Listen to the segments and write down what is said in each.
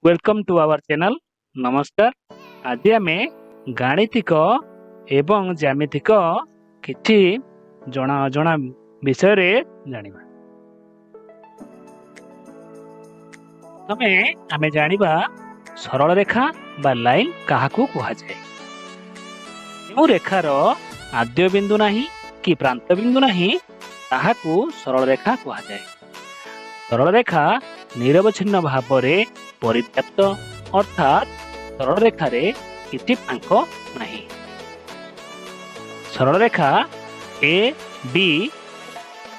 Welcome to our channel. नमस्कार। आज आम गाणितिक एवं ज्यामितिक किछि जना अजଣା विषय रे जानिबा। तमे आमे जानिबा सरल रेखा बा लाइन काहाकू कुहा जाय। जो रेखार आद्य बिंदु नाही कि प्रांत बिंदु नाही ताहाकू सरल रेखा कुहा जाय। सरल रेखा निरवच्छिन्न भावरे परिव्याप्त अर्थात सरल रेखारे किछि फांक नाही। सरल रेखा ए बी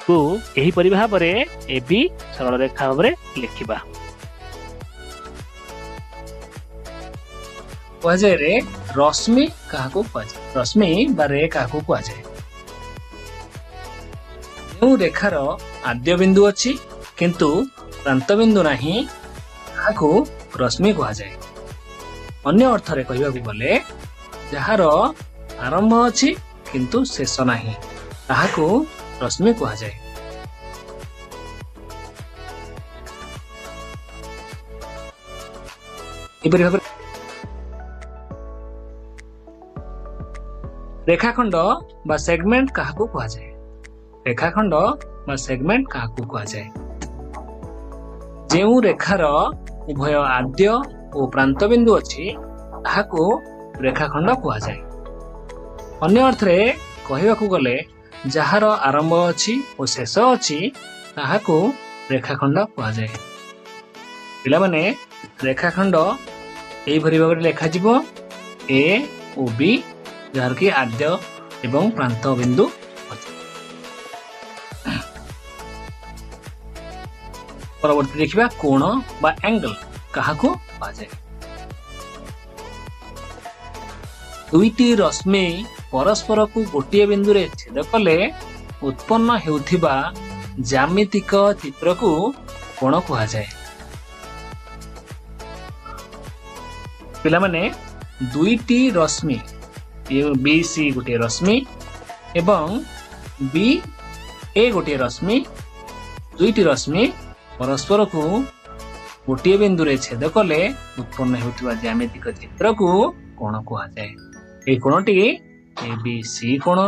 को एही परि भावरे ए बी सरल रेखा भावरे लिखिबा। कुहाଯାଏ रे रश्मि काहाकू कुहाଯାଏ। रश्मि बा रे काहाकू कुहाଯାଏ। ଯେଉଁ रेखार आद्य बिंदु अछि किंतु प्रांत बिंदु नाही ताहाकू रश्मि कुहाଯାଏ। अन्य अर्थरे कहिबाकू गले जହାର आरंभ अछि किंतु शेष नाही ताहाकू रश्मि कुहाଯାଏ। एपरि भाबरे रेखाखंड बा सेगमेंट काहाकू कुहाଯାଏ। रेखाखंड बा सेगमेंट काहाकू कुहाଯାଏ। ଯେଉଁ रेखार उभय आद्य और प्रांत बिंदु अछि ताहाकू रेखाखंड कुहाଯାଏ। अन्य अर्थरे कहिबाकू गले जହାର आरंभ अछि और शेष अछि ताहाकू रेखाखंड कुहाଯାए। पिला माने रेखाखंड एई भरि भाबरे लेखा जिवो ए और बी जहार की आद्य एवं प्रांत बिंदु अछि। परवर्ती देखिबा कोण बा एंगल काहाकू कुहाଯାए। दुईटी रश्मि परस्पर को गोटिए बिंदु रे छेद कले उत्पन्न हेउथिबा ज्यामितिक चित्र को कोण कुहाଯାए। पिला माने दुईटी रश्मि बी सी गोटे रश्मि एवं बी ए गोटे रश्मि दुईटी रश्मि परस्पर को गोटे बिंदु रे छेद कले उत्पन्न हेउथिबा ज्यामितिक चित्र को कोण कुहाଯାए। ए कोणटी ए बी सी कोण।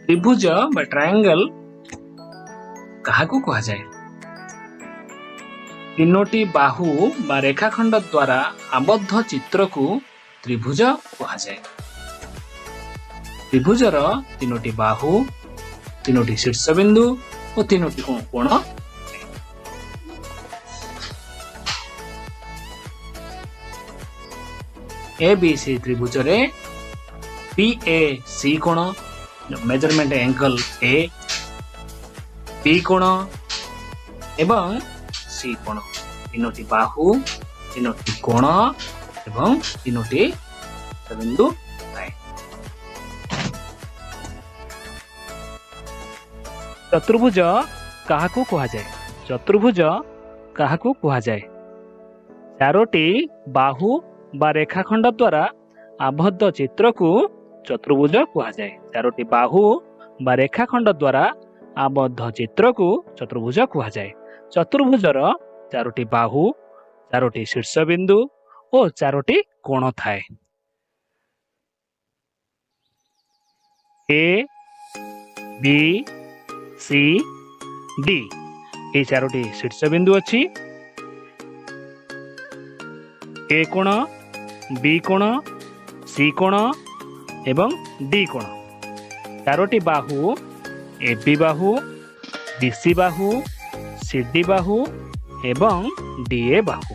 त्रिभुज बा ट्रायंगल काहाकू कुहाଯାए। तीनोटी बाहु बा रेखाखंड द्वारा आबद्ध चित्र को त्रिभुज कुहाଯାए। त्रिभुजर तीनोटी बाहु तीनोटी शीर्ष बिंदु और तीनोटी कोण ए बी सी त्रिभुज रे पी ए सी कोण मेजरमेंट एंगल ए बी कोण एवं सी कोण तीनोटी बाहु तीनोटी कोण एवं तीनोटी बिंदु थाए। चतुर्भुज काहाकू कुहाଯାଏ। चतुर्भुज काहाकू कुहाଯାଏ। चारोटी बाहु बा रेखाखंड द्वारा आबद्ध चित्र को चतुर्भुज कुहाଯାଏ। चारोटी बाहु बा रेखाखंड द्वारा आबद्ध चित्र को चतुर्भुज कुहाଯାଏ। चतुर्भुजर चारोटी बाहु चारोटी शीर्ष बिंदु और चारोटी कोण थाए। ए बी सी डी ये चारोटी शीर्ष बिंदु अछि। ए कोण बी कोण सी कोण एवं डी कोण। चारोटी बाहु A B Bahu B C Bahu C D बाहु एवं डी ए बाहु।